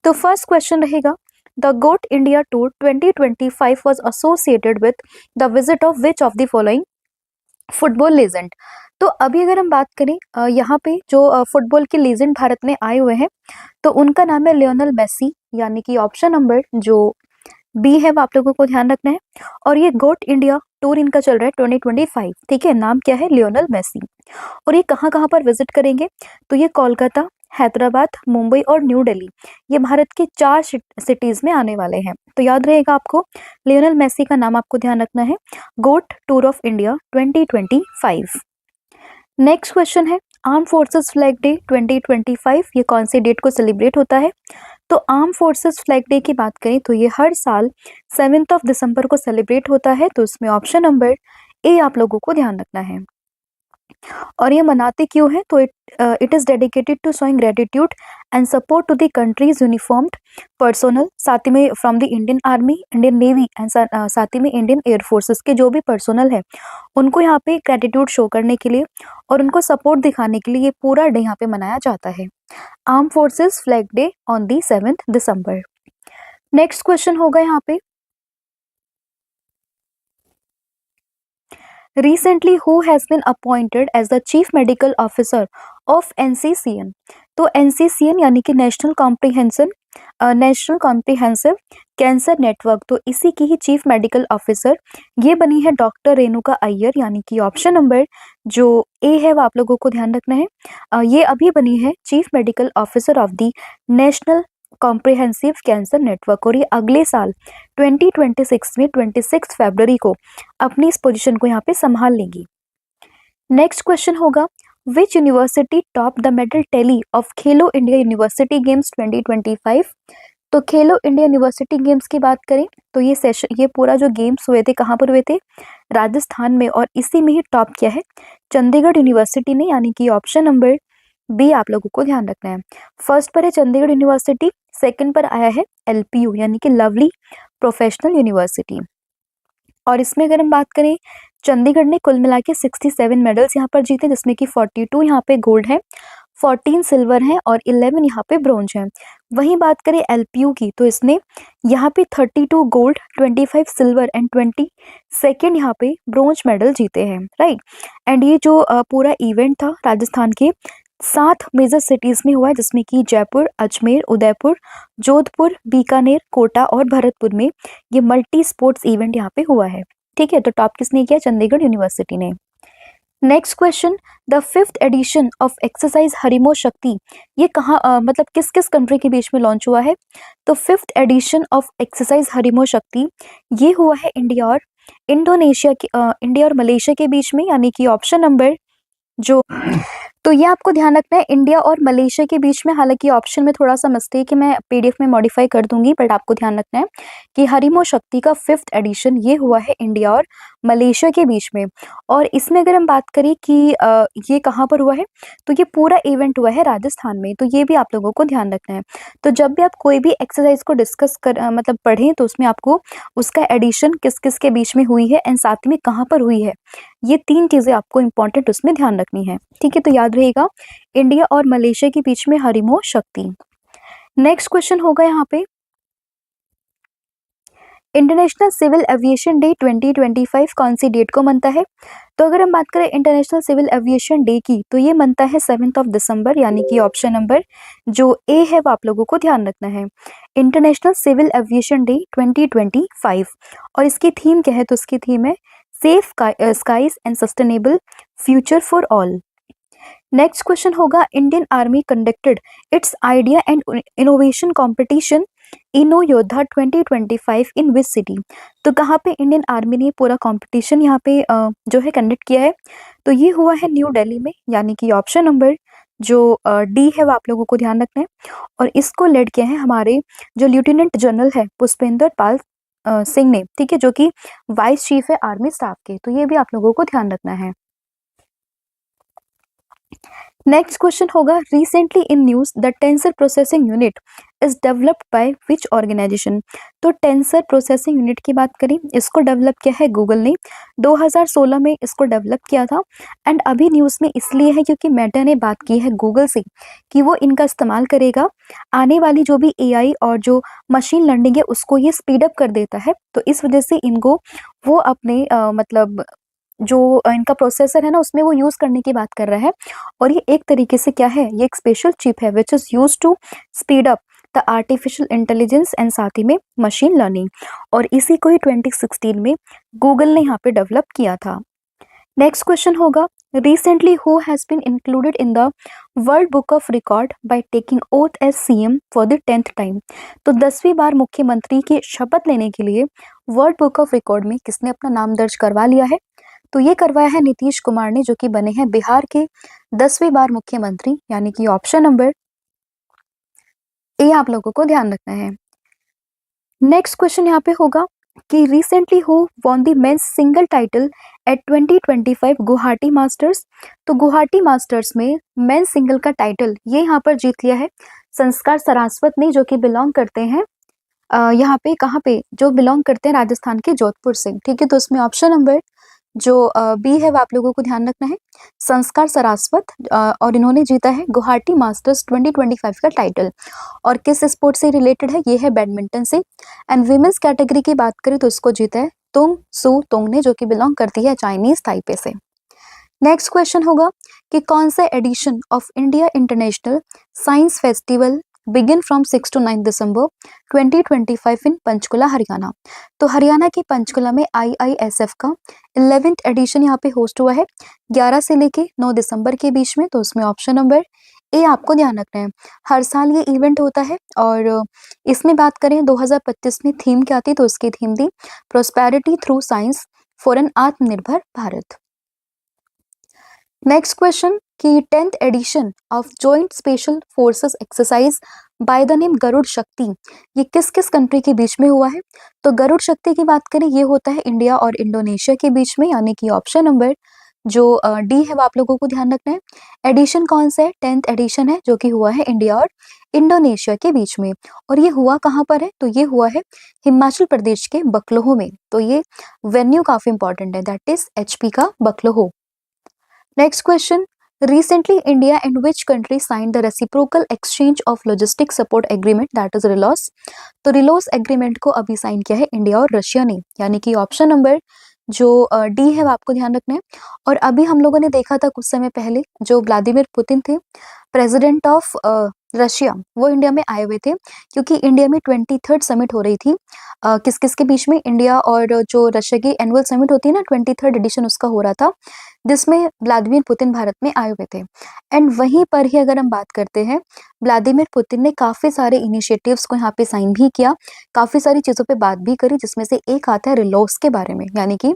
तो first question रहेगा, the GOAT India tour 2025 was associated with the visit of which of the following football legend. तो अभी अगर हम बात करें यहाँ पे जो फुटबॉल के लेजेंड भारत में आए हुए हैं तो उनका नाम है लियोनेल मेसी, यानी कि ऑप्शन नंबर जो बी है वो आप लोगों को ध्यान रखना है। और ये गोट इंडिया टूर इनका चल रहा है 2025, ठीक है, नाम क्या है, लियोनेल मेसी। और ये कहाँ कहाँ पर विजिट करेंगे, तो ये कोलकाता, हैदराबाद, मुंबई और न्यू दिल्ली, ये भारत के 4 सिटीज में आने वाले हैं। तो याद रहेगा आपको, लियोनेल मेसी का नाम आपको ध्यान रखना है, goat tour of India 2025। Next question है, आर्म फोर्सेस फ्लैग डे 2025 ये कौन सी डेट को सेलिब्रेट होता है। तो आर्म फोर्सेस फ्लैग डे की बात करें तो ये हर साल 7 दिसंबर को सेलिब्रेट होता है। तो इसमें ऑप्शन नंबर ए आप लोगों को ध्यान रखना है। और ये मनाते क्यों है, तो it is dedicated to showing gratitude and support to the country's uniformed personnel, साथ ही में from the Indian army, Indian navy and साथ ही में इंडियन एयर फोर्सेस के जो भी पर्सोनल है उनको यहाँ पे ग्रेटिट्यूड शो करने के लिए और उनको सपोर्ट दिखाने के लिए ये पूरा डे यहाँ पे मनाया जाता है, armed forces flag day on the 7 December. Next question होगा यहाँ पे, recently who has been appointed as the chief medical officer of NCCN। तो NCCN यानी कि नेशनल कॉम्प्रिहेंसिव कैंसर नेटवर्क, तो इसी की ही चीफ मेडिकल ऑफिसर ये बनी है डॉक्टर रेणुका अय्यर, यानी कि ऑप्शन नंबर जो ए है वो आप लोगों को ध्यान रखना है। ये अभी बनी है chief medical officer of the national comprehensive cancer network और ये अगले साल 2026 में 26 फरवरी को अपनी इस पोजीशन को यहाँ पे संभाल लेंगी। नेक्स्ट क्वेश्चन होगा, which university top the medal tally of Khelo India university games 2025। तो खेलो इंडिया यूनिवर्सिटी गेम्स की बात करें तो ये पूरा जो गेम्स हुए थे कहाँ पर हुए थे, राजस्थान में, और इसी में ही टॉप किया है चंडीगढ़ यूनिवर्सिटी ने, यानी कि ऑप्शन नंबर बी आप लोगों को ध्यान रखना है। फर्स्ट पर है चंडीगढ़ यूनिवर्सिटी, सेकंड पर आया है LPU यानी कि लवली प्रोफेशनल यूनिवर्सिटी। और इसमें अगर हम बात करें, चंडीगढ़ ने कुल मिला के 67 मेडल्स यहाँ पर जीते, जिसमें कि 42 यहाँ पे गोल्ड है, 14 सिल्वर हैं और 11 यहाँ पे ब्रोंज हैं। वहीं बात करें LPU की तो इसने यहाँ पे 32 गोल्ड, 25 सिल्वर एंड 22 यहाँ पे ब्रोंज मेडल जीते हैं, राइट। एंड ये जो पूरा इवेंट था राजस्थान के 7 मेजर सिटीज में हुआ है, जिसमें कि जयपुर, अजमेर, उदयपुर, जोधपुर, बीकानेर, कोटा और भरतपुर में ये मल्टी स्पोर्ट्स इवेंट यहाँ पे हुआ है, ठीक है। तो टॉप किसने किया, चंडीगढ़ यूनिवर्सिटी ने। Next question, the 5th edition of exercise Harimau Shakti ये कहाँ मतलब किस किस कंट्री के बीच में लॉन्च हुआ है। तो 5th edition of exercise Harimau Shakti ये हुआ है इंडिया और इंडिया और मलेशिया के बीच में, यानी कि ऑप्शन नंबर जो, तो ये आपको ध्यान रखना है इंडिया और मलेशिया के बीच में। हालांकि ऑप्शन में थोड़ा सा मिस्टेक है, मैं PDF में मॉडिफाई कर दूंगी, बट आपको ध्यान रखना है कि हरिमो शक्ति का 5th एडिशन ये हुआ है इंडिया और मलेशिया के बीच में। और इसमें अगर हम बात करें कि ये कहाँ पर हुआ है, तो ये पूरा इवेंट हुआ है राजस्थान में, तो ये भी आप लोगों को ध्यान रखना है। तो जब भी आप कोई भी एक्सरसाइज को डिस्कस कर मतलब पढ़ें तो उसमें आपको उसका एडिशन किस किस के बीच में हुई है एंड साथ में कहाँ पर हुई है, ये 3 चीजें आपको इंपॉर्टेंट उसमें ध्यान रखनी है, ठीक है। तो याद रहेगा इंडिया और मलेशिया के बीच में हरिमो शक्ति। नेक्स्ट क्वेश्चन होगा यहाँ पे, इंटरनेशनल सिविल एविएशन डे 2025 कौन सी डेट को मनता है। तो अगर हम बात करें इंटरनेशनल सिविल एविएशन डे की तो ये मनता है 7 दिसंबर, यानी कि ऑप्शन नंबर जो ए है वो आप लोगों को ध्यान रखना है, इंटरनेशनल सिविल एविएशन डे 2025। और इसकी थीम क्या है, तो इसकी थीम है safe skies and sustainable future for all. Next question होगा, Indian army conducted its idea and innovation competition inno Yoddha 2025 in which city. तो कहाँ पे इंडियन आर्मी ने पूरा कंपटीशन यहाँ पे जो है कंडक्ट किया है, तो ये हुआ है न्यू दिल्ली में, यानी कि ऑप्शन नंबर जो डी है वो आप लोगों को ध्यान रखना है। और इसको लेड किया है हमारे जो लेफ्टिनेंट जनरल है पुष्पेंद्र पाल सिंह ने, ठीक है, जो कि वाइस चीफ है आर्मी स्टाफ के, तो ये भी आप लोगों को ध्यान रखना है। नेक्स्ट क्वेश्चन होगा, recently in news the tensor processing unit is developed by which organisation. तो टेंसर प्रोसेसिंग यूनिट की बात करें, इसको डेवलप किया है गूगल ने, 2016 में इसको डेवलप किया था। एंड अभी न्यूज़ में इसलिए है क्योंकि मेटा ने बात की है गूगल से कि वो इनका इस्तेमाल करेगा, आने वाली जो भी एआई और जो मशीन लर्निंग है उसको ये स्पीड अप कर देता है, तो इस वजह से इनको वो अपने मतलब जो इनका प्रोसेसर है ना उसमें वो यूज़ करने की बात कर रहा है। और ये एक तरीके से क्या है, ये एक स्पेशल चिप है which is use to speed up the artificial intelligence and साथ ही में मशीन लर्निंग, और इसी को ही 2016 में गूगल ने यहाँ पे डेवलप किया था। नेक्स्ट क्वेश्चन होगा, recently who has been included in the world book of record by taking oath as CM for the 10th time. तो 10वीं बार मुख्यमंत्री की शपथ लेने के लिए वर्ल्ड बुक ऑफ रिकॉर्ड में किसने अपना नाम दर्ज करवा लिया है? तो ये करवाया है नीतीश कुमार ने, जो कि बने हैं बिहार के 10वीं बार मुख्यमंत्री, यानी कि ऑप्शन नंबर ए आप लोगों को ध्यान रखना है। नेक्स्ट क्वेश्चन यहाँ पे होगा कि recently who won the men's single title at 2025 Guwahati masters. तो गुवाहाटी मास्टर्स में मेंस सिंगल का टाइटल ये यहाँ पर जीत लिया है संस्कार सरास्वत ने, जो कि बिलोंग करते हैं यहाँ पे कहाँ पे, जो बिलोंग करते हैं राजस्थान के जोधपुर से। ठीक है, तो इसमें ऑप्शन नंबर जो बी है वो आप लोगों को ध्यान रखना है, संस्कार सरास्वत, और इन्होंने जीता है गुवाहाटी मास्टर्स 2025 का टाइटल। और किस स्पोर्ट से रिलेटेड है, ये है बैडमिंटन से। एंड विमेंस कैटेगरी की बात करें तो इसको जीता है तुंग सू तुंग ने, जो कि बिलोंग करती है चाइनीज ताइपे से। नेक्स्ट क्वेश्चन होगा कि कौन सा edition of India international science festival begin from 6 to 9 December 2025 in Panchkula Haryana. तो हरियाणा के पंचकुला में IISF का 11th एडिशन यहाँ पे होस्ट हुआ है 11 से लेके 9 दिसंबर के बीच में। तो उसमें ऑप्शन नंबर ए आपको ध्यान रखना है। हर साल ये इवेंट होता है, और इसमें बात करें 2025 में थीम क्या थी, तो उसकी थीम थी prosperity through science for an Atmanirbhar Bharat. Next question कि 10th edition of joint special forces exercise by the name Garud Shakti, ये किस किस कंट्री के बीच में हुआ है? तो गरुड़ शक्ति की बात करें, ये होता है इंडिया और इंडोनेशिया के बीच में, यानी कि ऑप्शन नंबर जो डी है वो आप लोगों को ध्यान रखना है। एडिशन कौन सा है? 10th एडिशन है, जो कि हुआ है इंडिया और इंडोनेशिया के बीच में। और ये हुआ कहाँ पर है? तो ये हुआ है हिमाचल प्रदेश के बकलोहो में। तो ये वेन्यू काफी इंपॉर्टेंट है, दैट इज HP का बकलोहो। Next question. Recently, India and which country signed the reciprocal exchange of logistic support agreement, that is RELOS? तो रिलोस एग्रीमेंट को अभी साइन किया है इंडिया और रशिया ने, यानी कि ऑप्शन नंबर जो डी है वो आपको ध्यान रखना है। और अभी हम लोगों ने देखा था कुछ समय पहले जो व्लादिमीर पुतिन थे, प्रेसिडेंट ऑफ रशिया, वो इंडिया में आए हुए थे, क्योंकि इंडिया में 23rd समिट हो रही थी किस किस के बीच में, इंडिया और जो रशिया की एनुअल समिट होती है ना, 23rd एडिशन उसका हो रहा था, जिसमें व्लादिमीर पुतिन भारत में आए हुए थे। एंड वहीं पर ही अगर हम बात करते हैं, व्लादिमीर पुतिन ने काफ़ी सारे इनिशिएटिव्स को यहाँ पे साइन भी किया, काफ़ी सारी चीज़ों पे बात भी करी, जिसमें से एक आता है रिलोस के बारे में, यानी कि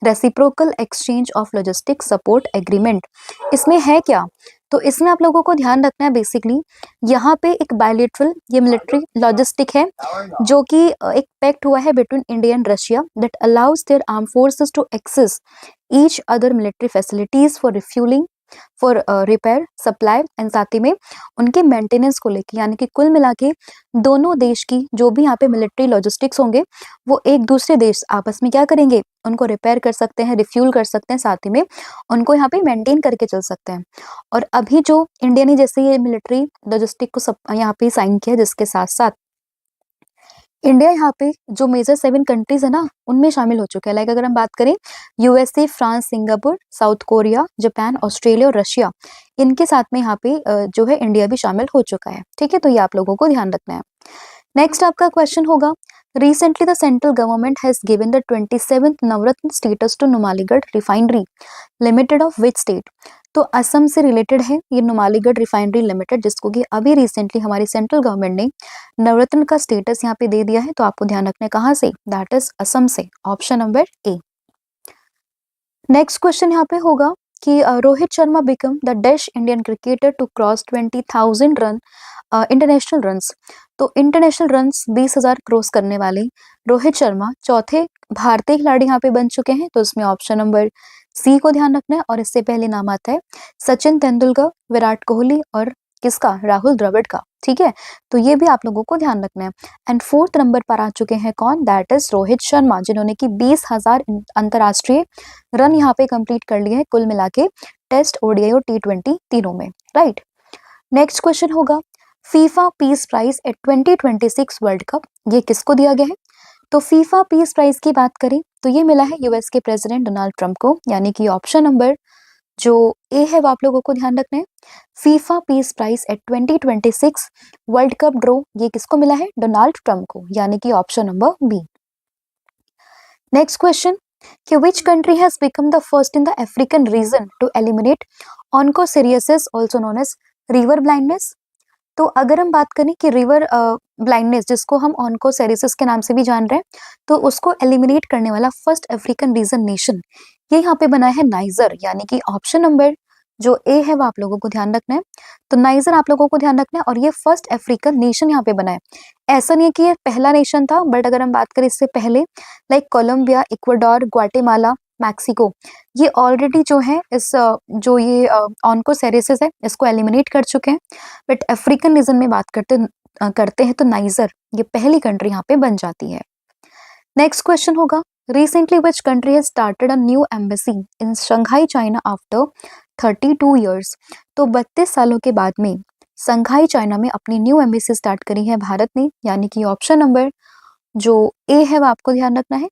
reciprocal exchange of logistic support agreement. इसमें है क्या? तो इसमें आप लोगों को ध्यान रखना है, बेसिकली यहाँ पे एक बायलेटरल ये मिलिट्री लॉजिस्टिक है, जो कि एक पैक्ट हुआ है between India and Russia that allows their arm forces to access each other military facilities for refuelling, for repair, supply and साथ ही में उनके मेंटेनेंस को लेके, यानी कि कुल मिला के दोनों देश की जो भी यहाँ पे मिलिट्री लॉजिस्टिक्स होंगे वो एक दूसरे देश आपस में क्या करेंगे, उनको रिपेयर कर सकते हैं, रिफ्यूल कर सकते हैं, साथ ही में उनको यहाँ पे मेंटेन करके चल सकते हैं। और अभी जो इंडिया ने जैसे ये मिलिट्री लॉजिस्टिक को सब यहाँ पे साइन किया, जिसके साथ साथ इंडिया यहाँ पे जो मेजर 7 कंट्रीज है ना उनमें शामिल हो चुके हैं। लाइक अगर हम बात करें USA, France, Singapore, south Korea, Japan, Australia और रशिया, इनके साथ में यहाँ पे जो है इंडिया भी शामिल हो चुका है। ठीक है, तो ये आप लोगों को ध्यान रखना है। नेक्स्ट आपका क्वेश्चन होगा, recently the central government has given the 27th Navratna status to Numaligarh refinery limited of which state. तो असम से रिलेटेड है ये नुमालीगढ़ रिफाइनरी लिमिटेड, जिसको कि अभी रिसेंटली हमारी सेंट्रल गवर्नमेंट ने नवरत्न का स्टेटस यहाँ पे दे दिया है। तो आपको ध्यान रखना है कहाँ से, दैट इज असम से, option number A. Next question यहाँ पे होगा कि Rohit Sharma become the dash Indian cricketer to cross 20,000 run international runs. तो इंटरनेशनल रन्स 20,000 क्रॉस करने वाले रोहित शर्मा चौथे भारतीय खिलाड़ी यहाँ पे बन चुके हैं। तो इसमें ऑप्शन नंबर सी को ध्यान रखना है और इससे पहले नाम आता है सचिन तेंदुलकर, विराट कोहली और किसका, राहुल द्रविड़ का। ठीक है, तो ये भी आप लोगों को ध्यान रखना है। एंड 4th नंबर पर आ चुके हैं कौन, दैट इज रोहित शर्मा, जिन्होंने की 20,000 अंतरराष्ट्रीय रन यहाँ पे कंप्लीट कर लिए हैं कुल मिला के, टेस्ट, ओडीआई और T20 तीनों में। राइट, नेक्स्ट क्वेश्चन होगा FIFA peace prize at 2026 world cup, ये किसको दिया गया है? तो फीफा पीस प्राइज की बात करें तो ये मिला है यूएस के प्रेसिडेंट डोनाल्ड ट्रंप को, यानी कि ऑप्शन नंबर जो ए है वो आप लोगों को ध्यान रखना है। FIFA peace prize at 2026 world cup draw, ये किसको मिला है? डोनाल्ड ट्रंप को, यानी कि option number B. Next question कि which country has become the first in the African region to eliminate onchocerciasis also known as river blindness. तो अगर हम बात करें कि रिवर ब्लाइंडनेस, जिसको हम ऑन्कोसेरिसिस के नाम से भी जान रहे हैं, तो उसको एलिमिनेट करने वाला फर्स्ट अफ्रीकन रीजन नेशन ये यहाँ पे बना है नाइजर, यानी कि ऑप्शन नंबर जो ए है वो आप लोगों को ध्यान रखना है। तो नाइजर आप लोगों को ध्यान रखना है और ये फर्स्ट अफ्रीकन नेशन यहाँ पे बना है। ऐसा नहीं है कि ये पहला नेशन था, बट अगर हम बात करें इससे पहले like Colombia, Ecuador, Guatemala, Mexico, ये ऑलरेडी जो है इस जो ये ऑन्कोसेरिसिस है इसको एलिमिनेट कर चुके हैं। बट अफ्रीकन रीजन में बात करते हैं तो नाइजर ये पहली कंट्री यहाँ पे बन जाती है। नेक्स्ट क्वेश्चन होगा recently which country has started a new embassy in Shanghai China after 32 years. तो 32 सालों के बाद में शंघाई चाइना में अपनी न्यू एम्बेसी स्टार्ट करी है भारत ने, यानी कि ऑप्शन नंबर जो ए है वो आपको ध्यान रखना है।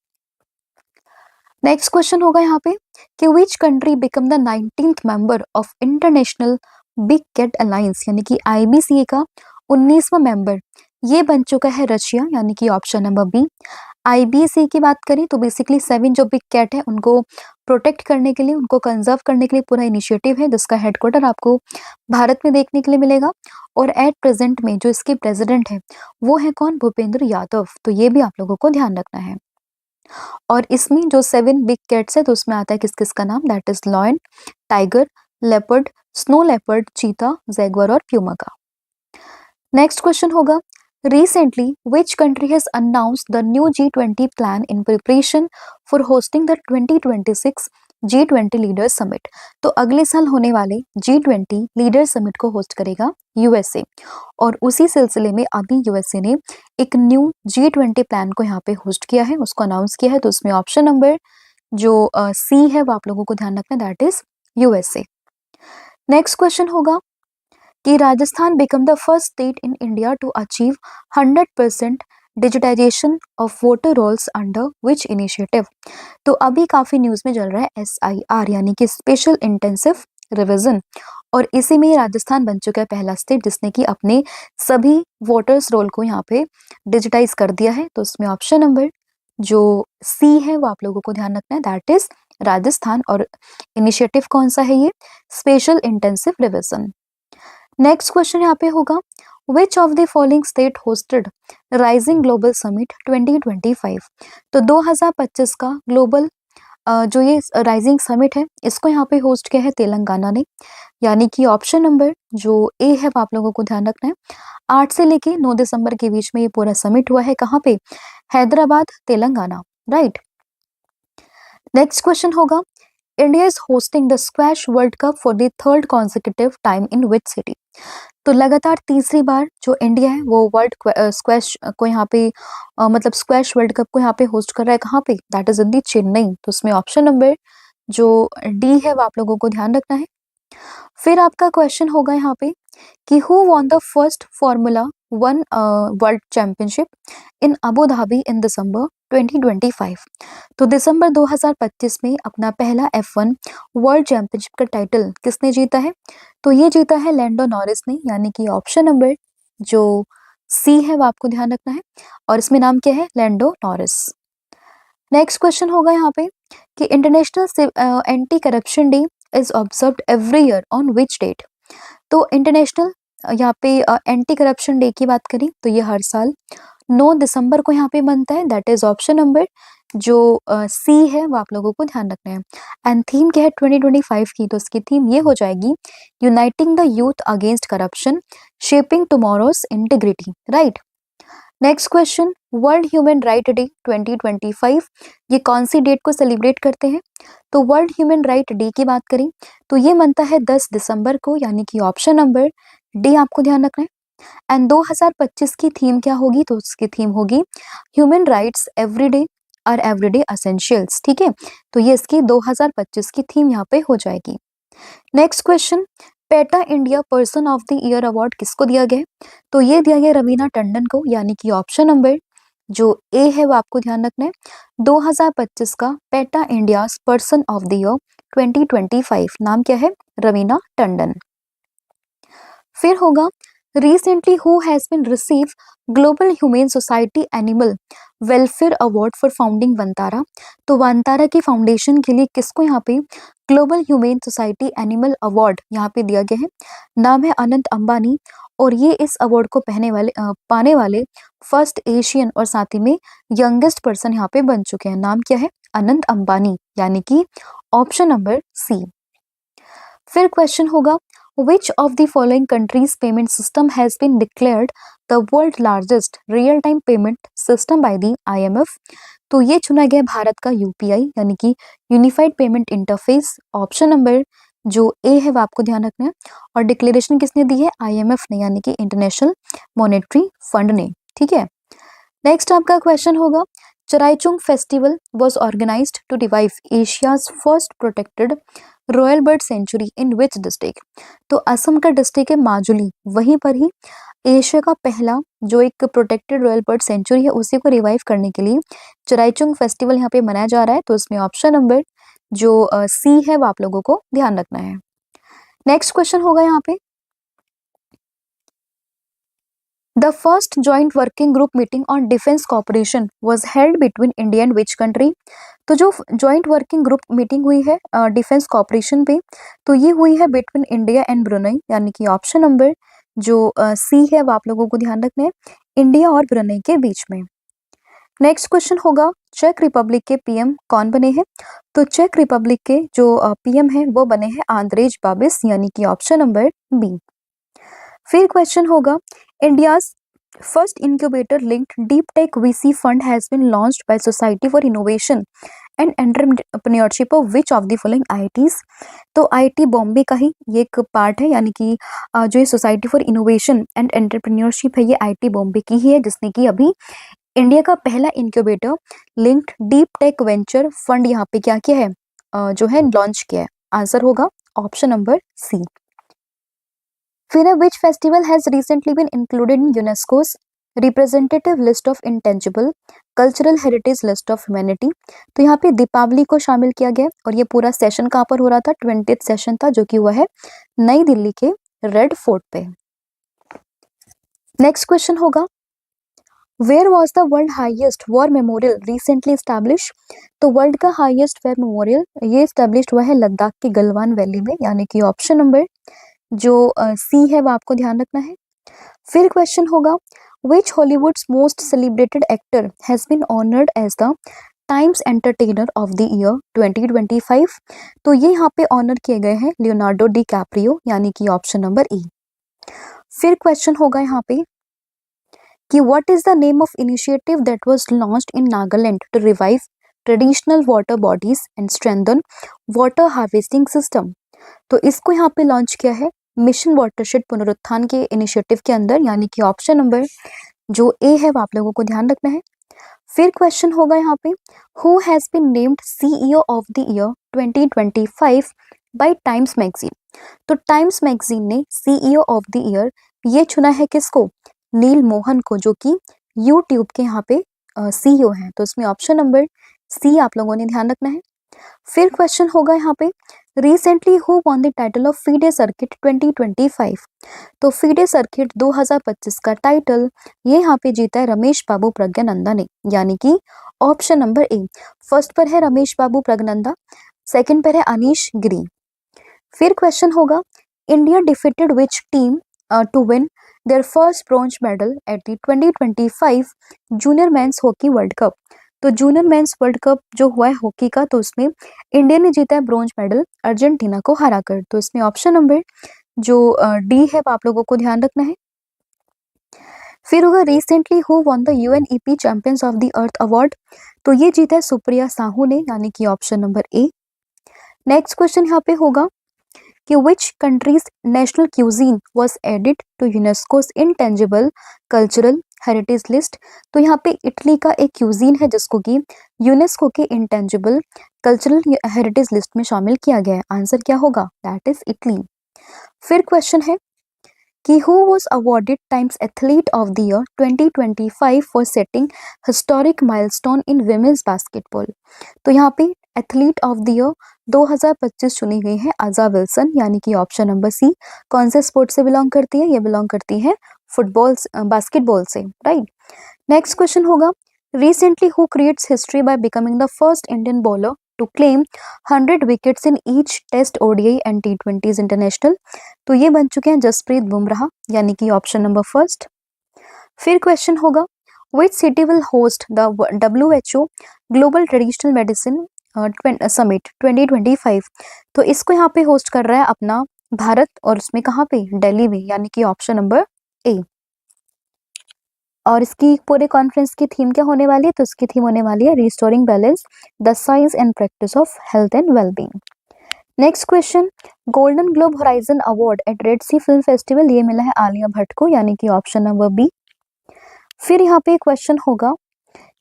नेक्स्ट क्वेश्चन होगा यहाँ पे कि which country become the 19th member of international big cat alliance, यानी कि IBCA का 19वां मेंबर ये बन चुका है रशिया, यानी कि ऑप्शन नंबर बी। IBCA की बात करें तो बेसिकली 7 जो बिग कैट है उनको प्रोटेक्ट करने के लिए, उनको कंजर्व करने के लिए पूरा इनिशिएटिव है, जिसका हेडक्वार्टर आपको भारत में देखने के लिए मिलेगा। और एट प्रेजेंट में जो इसके प्रेसिडेंट है वो है कौन, भूपेंद्र यादव। तो ये भी आप लोगों को ध्यान रखना है। और इसमें जो 7 बिग कैट्स है तो उसमें आता है किस किस का नाम, that is lion, tiger, leopard, snow leopard, चीता, जैगुआर और प्यूमा का। नेक्स्ट क्वेश्चन होगा recently which country has announced the new G20 plan in preparation for hosting the 2026 G20 leaders summit. तो अगले साल होने वाले G20 लीडर समिट को होस्ट करेगा यूएसए, और उसी सिलसिले में अभी यूएसए ने एक न्यू G20 प्लान को यहाँ पे होस्ट किया है, उसको अनाउंस किया है। तो उसमें ऑप्शन नंबर जो सी है वो आप लोगों को ध्यान रखना है, that is USA. Next question होगा कि Rajasthan become the first state in India to achieve 100% digitisation of voter rolls under which initiative. तो अभी काफी न्यूज में चल रहा है SIR, यानी कि स्पेशल इंटेंसिव रिवीजन, और इसी में राजस्थान बन चुका है पहला स्टेट जिसने कि अपने सभी वोटर्स रोल को यहाँ पे डिजिटाइज कर दिया है। तो उसमें ऑप्शन नंबर जो सी है वो आप लोगों को ध्यान रखना है, दैट इज राजस्थान। और इनिशिएटिव कौन सा है, ये special intensive revision. Next question यहाँ पे होगा विच of the following state hosted rising global summit 2025। तो 2025 का ग्लोबल जो ये राइजिंग समिट है इसको यहाँ पे होस्ट किया है तेलंगाना ने, यानी कि ऑप्शन नंबर जो ए है वो आप लोगों को ध्यान रखना है। 8 से लेके 9 दिसंबर के बीच में ये पूरा समिट हुआ है, कहाँ पे, Hyderabad, Telangana. Right, next question होगा India is hosting the squash world cup for the third consecutive time in which city. तो लगातार तीसरी बार जो इंडिया है वो वर्ल्ड स्क्वैश को यहाँ पे मतलब स्क्वैश वर्ल्ड कप को यहाँ पे होस्ट कर रहा है, कहाँ पे, दैट इज इन दी चेन्नई। तो उसमें ऑप्शन नंबर जो डी है वो आप लोगों को ध्यान रखना है। फिर आपका क्वेश्चन होगा यहाँ पे कि who won the first formula 1 world championship in Abu Dhabi in December 2025। तो दिसंबर 2025 में अपना पहला F1 वर्ल्ड चैंपियनशिप का टाइटल किसने जीता है? तो ये जीता है लैंडो नॉरिस ने, यानी कि ऑप्शन नंबर जो सी है वो आपको ध्यान रखना है, और इसमें नाम क्या है, लैंडो नॉरिस। नेक्स्ट क्वेश्चन होगा यहाँ पे कि international anti corruption day is observed every year on which date. तो इंटरनेशनल यहाँ पे एंटी करप्शन डे की बात करें तो ये हर साल 9 दिसंबर को यहाँ पे बनता है, दैट इज ऑप्शन नंबर जो सी है वो आप लोगों को ध्यान रखना है। एंड थीम क्या है 2025 की, तो इसकी थीम ये हो जाएगी uniting the youth against corruption shaping tomorrow's integrity. Right, next question, world human right day 2025 ये कौन सी डेट को सेलिब्रेट करते हैं? तो वर्ल्ड ह्यूमन राइट डे की बात करें तो ये मनता है 10 दिसंबर को, यानी कि ऑप्शन नंबर डी आपको ध्यान रखना है। एंड 2025 की थीम क्या होगी? तो उसकी थीम होगी ह्यूमन राइट्स एवरीडे और एवरीडे एसेंशियल्स। ठीक है, तो ये इसकी 2025 की थीम यहाँ पे हो जाएगी। Next question, PETA India person of the year award किसको दिया गया? तो ये दिया गया रवीना टंडन को, यानी कि ऑप्शन नंबर जो ए है वो आपको ध्यान रखना है। 2025 का PETA India person of the year 2025 नाम क्या है? रवीना टंडन। फिर होगा recently who has been receive global human society animal welfare award for founding Vantara. तो वंतारा की फाउंडेशन के लिए किसको यहाँ पे global human society animal award यहाँ पे दिया गया है? नाम है अनंत अंबानी, और ये इस अवार्ड को पाने वाले फर्स्ट एशियन और साथ ही में यंगेस्ट पर्सन यहाँ पे बन चुके हैं। नाम क्या है? अनंत अंबानी, यानी कि ऑप्शन नंबर सी। फिर क्वेश्चन होगा which of the following countries payment system has been declared the world largest real time payment system by the IMF? तो ये चुना गया भारत का यूपीआई, यानी कि unified payment interface. Option number जो ए है वो आपको ध्यान रखना है, और डिक्लेरेशन किसने दी है? आईएमएफ ने, यानी कि इंटरनेशनल मॉनेटरी फंड ने। ठीक है, नेक्स्ट आपका क्वेश्चन होगा Charaichung festival was organised to revive Asia's first protected royal bird sanctuary in which district? तो असम का डिस्ट्रिक्ट है माजुली, वहीं पर ही एशिया का पहला जो एक प्रोटेक्टेड रॉयल बर्ड सेंचुरी है उसी को रिवाइव करने के लिए चराइचुंग फेस्टिवल यहाँ पे मनाया जा रहा है। तो इसमें ऑप्शन नंबर जो सी है वो आप लोगों को ध्यान रखना है। नेक्स्ट क्वेश्चन होगा यहाँ पे The first joint working group meeting on defense cooperation was held between India and which country? तो जो जॉइंट वर्किंग ग्रुप मीटिंग हुई है डिफेंस कॉपरेशन पे, तो ये हुई है बिटवीन इंडिया एंड ब्रुनेई, यानी कि ऑप्शन नंबर जो सी है वो आप लोगों को ध्यान रखना है, इंडिया और ब्रुनेई के बीच में। नेक्स्ट क्वेश्चन होगा चेक रिपब्लिक के पीएम कौन बने हैं? तो चेक रिपब्लिक के जो पीएम है वो बने हैं आंद्रेज बाबिस, यानी कि ऑप्शन नंबर बी। फिर क्वेश्चन होगा India's first incubator linked deep tech VC fund has been launched by Society for Innovation and Entrepreneurship of which of the following IITs? तो आईआईटी बॉम्बे का ही ये एक पार्ट है, यानी कि जो ये society for innovation and entrepreneurship है ये आईआईटी बॉम्बे की ही है, जिसने कि अभी इंडिया का पहला incubator linked deep tech venture fund यहाँ पे क्या किया है जो है लॉन्च किया है। आंसर होगा ऑप्शन नंबर सी। फिर which festival has recently been included in UNESCO's representative list of intangible cultural heritage list of humanity? तो यहाँ पे दीपावली को शामिल किया गया, और ये पूरा सेशन कहाँ पर हो रहा था? 20th सेशन था जो कि हुआ है नई दिल्ली के रेड फोर्ट पे। नेक्स्ट क्वेश्चन होगा where was the world highest war memorial recently establish? तो वर्ल्ड का हाइएस्ट वॉर मेमोरियल ये स्टैब्लिश हुआ है लद्दाख के गलवान वैली में, यानी कि ऑप्शन नंबर जो सी है वो आपको ध्यान रखना है। फिर क्वेश्चन होगा which Hollywood's most celebrated actor has been honoured as the Times entertainer of the year 2025? तो ये यहाँ पे ऑनर किए गए हैं लियोनार्डो डी कैप्रियो, यानी कि ऑप्शन नंबर ई। फिर क्वेश्चन होगा यहाँ पे कि what is the name of initiative that was launched in Nagaland to revive traditional water bodies and strengthen water harvesting system? तो इसको यहाँ पे लॉन्च किया है मिशन वाटरशेड पुनरुत्थान के इनिशिएटिव के अंदर, यानी कि ऑप्शन नंबर जो ए है वो आप लोगों को ध्यान रखना है। फिर क्वेश्चन होगा यहाँ पे who has been named CEO of the year 2025 by Times magazine? तो टाइम्स मैगजीन ने सीईओ ऑफ द ईयर ये चुना है किसको? नील मोहन को, जो कि यूट्यूब के यहाँ पे सीईओ हैं। तो इसमें ऑप्शन नंबर सी आप लोगों ने ध्यान रखना है। फिर क्वेश्चन होगा यहाँ पे recently who won the title of FIDE circuit 2025? तो फीडे सर्किट 2025 का टाइटल ये यहाँ पे जीता है रमेश बाबू प्रज्ञानंदा ने, यानी कि ऑप्शन नंबर ए। फर्स्ट पर है रमेश बाबू प्रज्ञानंदा, सेकंड पर है अनीश गिरी। फिर क्वेश्चन होगा India defeated which team to win their first bronze medal at the 2025 junior men's hockey world cup? तो जूनियर मेंस वर्ल्ड कप जो हुआ है हॉकी का, तो उसमें इंडिया ने जीता है ब्रॉन्ज मेडल अर्जेंटीना को हराकर। तो इसमें ऑप्शन नंबर जो डी है वो आप लोगों को ध्यान रखना है। फिर होगा recently who won the UNEP champions of the earth award, तो ये जीता है सुप्रिया साहू ने, यानी कि option number A. Next question यहाँ पे होगा कि which countries national cuisine was added to UNESCO's intangible cultural heritage list, तो यहाँ पे इटली का एक क्यूजीन है जिसको कि यूनेस्को के इंटेंजिबल कल्चरल हेरिटेज लिस्ट में शामिल किया गया है। आंसर क्या होगा? That is Italy. फिर क्वेश्चन है कि who was awarded times athlete of the year 2025 for setting historic milestone in women's basketball, तो यहाँ पे एथलीट ऑफ द ईयर 2025 चुनी गई है आजा विल्सन, यानी कि ऑप्शन नंबर सी। कौन से स्पोर्ट से बिलोंग करती है? ये बिलोंग करती है फुटबॉल बास्केटबॉल से, राइट। नेक्स्ट क्वेश्चन होगा recently who creates history by becoming the first Indian bowler to claim 100 wickets in each test, ODI and T20 international, तो ये बन चुके हैं जसप्रीत बुमराह, यानी कि ऑप्शन नंबर फर्स्ट। फिर क्वेश्चन होगा which city will host the WHO global traditional medicine summit 2025, तो इसको यहाँ पे होस्ट कर रहा है अपना भारत, और उसमें कहाँ पे? दिल्ली में, यानी कि ऑप्शन नंबर ए। और इसकी पूरे कॉन्फ्रेंस की थीम क्या होने वाली है? तो इसकी थीम होने वाली है restoring balance, the science and practice of health and wellbeing. Next question golden globe horizon award at red sea film festival, ये मिला है आलिया भट्ट को, यानी कि ऑप्शन नंबर बी। फिर यहाँ पे क्वेश्चन होगा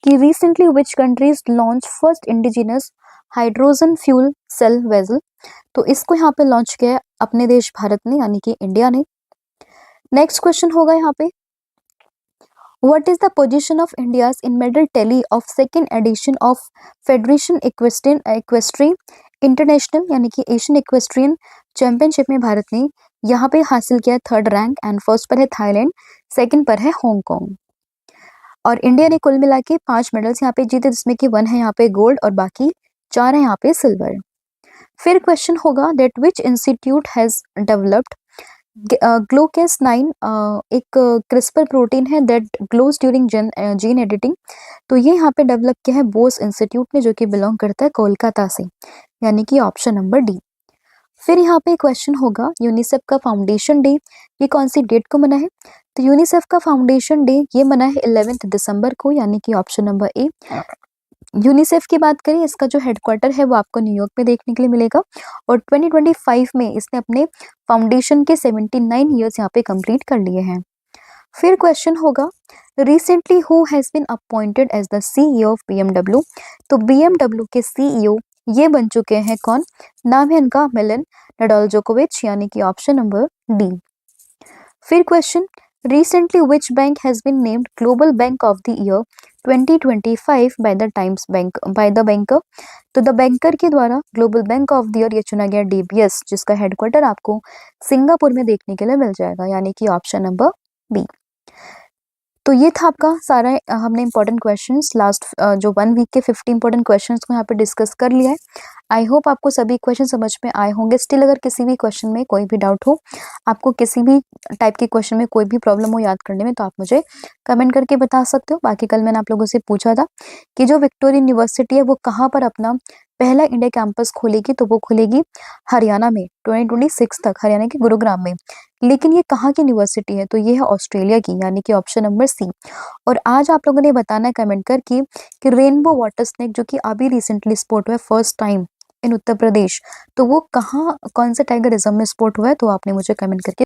कि recently which countries launch first indigenous hydrogen fuel cell vessel, तो इसको यहाँ पे लॉन्च किया है अपने देश भारत ने, यानी कि इंडिया ने। नेक्स्ट क्वेश्चन होगा यहाँ पे What is the position of India's in medal tally of second edition of Federation Equestrian International, यानी कि एशियन इक्वेस्ट्रियन चैंपियनशिप में भारत ने यहाँ पे हासिल किया थर्ड रैंक, एंड फर्स्ट पर है थाईलैंड, सेकंड पर है हांगकांग। और इंडिया ने कुल मिला के 5 मेडल्स यहाँ पे जीते, जिसमें कि 1 है यहाँ पे गोल्ड और बाकी 4 है यहाँ पे सिल्वर। फिर क्वेश्चन होगा that which institute has developed glowcas 9, एक क्रिस्पर प्रोटीन है that glows during gene editing, तो ये यहाँ पे डेवलप किया है बोस इंस्टीट्यूट ने, जो कि बिलोंग करता है कोलकाता से, यानी कि ऑप्शन नंबर डी। फिर यहाँ पे क्वेश्चन होगा यूनिसेफ का फाउंडेशन डे ये कौन सी डेट को मना है? तो यूनिसेफ का फाउंडेशन डे ये मना है 11 दिसंबर को, यानी कि ऑप्शन नंबर ए। यूनिसेफ की बात करें, इसका जो हेडक्वार्टर है वो आपको न्यूयॉर्क में देखने के लिए मिलेगा, और 2025 में इसने अपने फाउंडेशन के 79 ईयर्स यहाँ पे कंप्लीट कर लिए हैं। फिर क्वेश्चन होगा recently who has been appointed as the CEO of BMW, तो BMW के CEO ये बन चुके हैं कौन? नाम है इनका मिलन नडालजोकोविच, यानी कि ऑप्शन नंबर डी। फिर question recently which bank has been named global bank of the year 2025 by the Times bank by the banker, तो द बैंकर के द्वारा global bank of the year ये चुना गया DBS, जिसका हेडक्वार्टर आपको Singapore में देखने के लिए मिल जाएगा, यानी कि ऑप्शन नंबर बी। तो ये था आपका सारा हमने इंपॉर्टेंट क्वेश्चंस लास्ट जो 1 वीक के 50 इंपॉर्टेंट क्वेश्चंस को यहाँ पे डिस्कस कर लिया है। आई होप आपको सभी क्वेश्चन समझ में आए होंगे। स्टिल अगर किसी भी क्वेश्चन में कोई भी डाउट हो, आपको किसी भी टाइप के क्वेश्चन में कोई भी प्रॉब्लम हो याद करने में, तो आप मुझे कमेंट करके बता सकते हो। बाकी कल मैंने आप लोगों से पूछा था कि जो विक्टोरिया यूनिवर्सिटी है वो कहाँ पर अपना पहला इंडिया कैंपस खोलेगी, तो वो खुलेगी हरियाणा में 2026 तक, हरियाणा के गुरुग्राम में। लेकिन ये कहाँ की यूनिवर्सिटी है? तो ये है ऑस्ट्रेलिया की, यानी कि ऑप्शन नंबर सी। और आज आप लोगों ने बताना है कमेंट करके कि रेनबो वाटर स्नेक जो कि अभी रिसेंटली स्पॉट हुआ है first time in Uttar Pradesh, तो वो कहाँ कौन से टाइगर रिजर्व में स्पॉट हुआ है, तो आपने मुझे कमेंट करके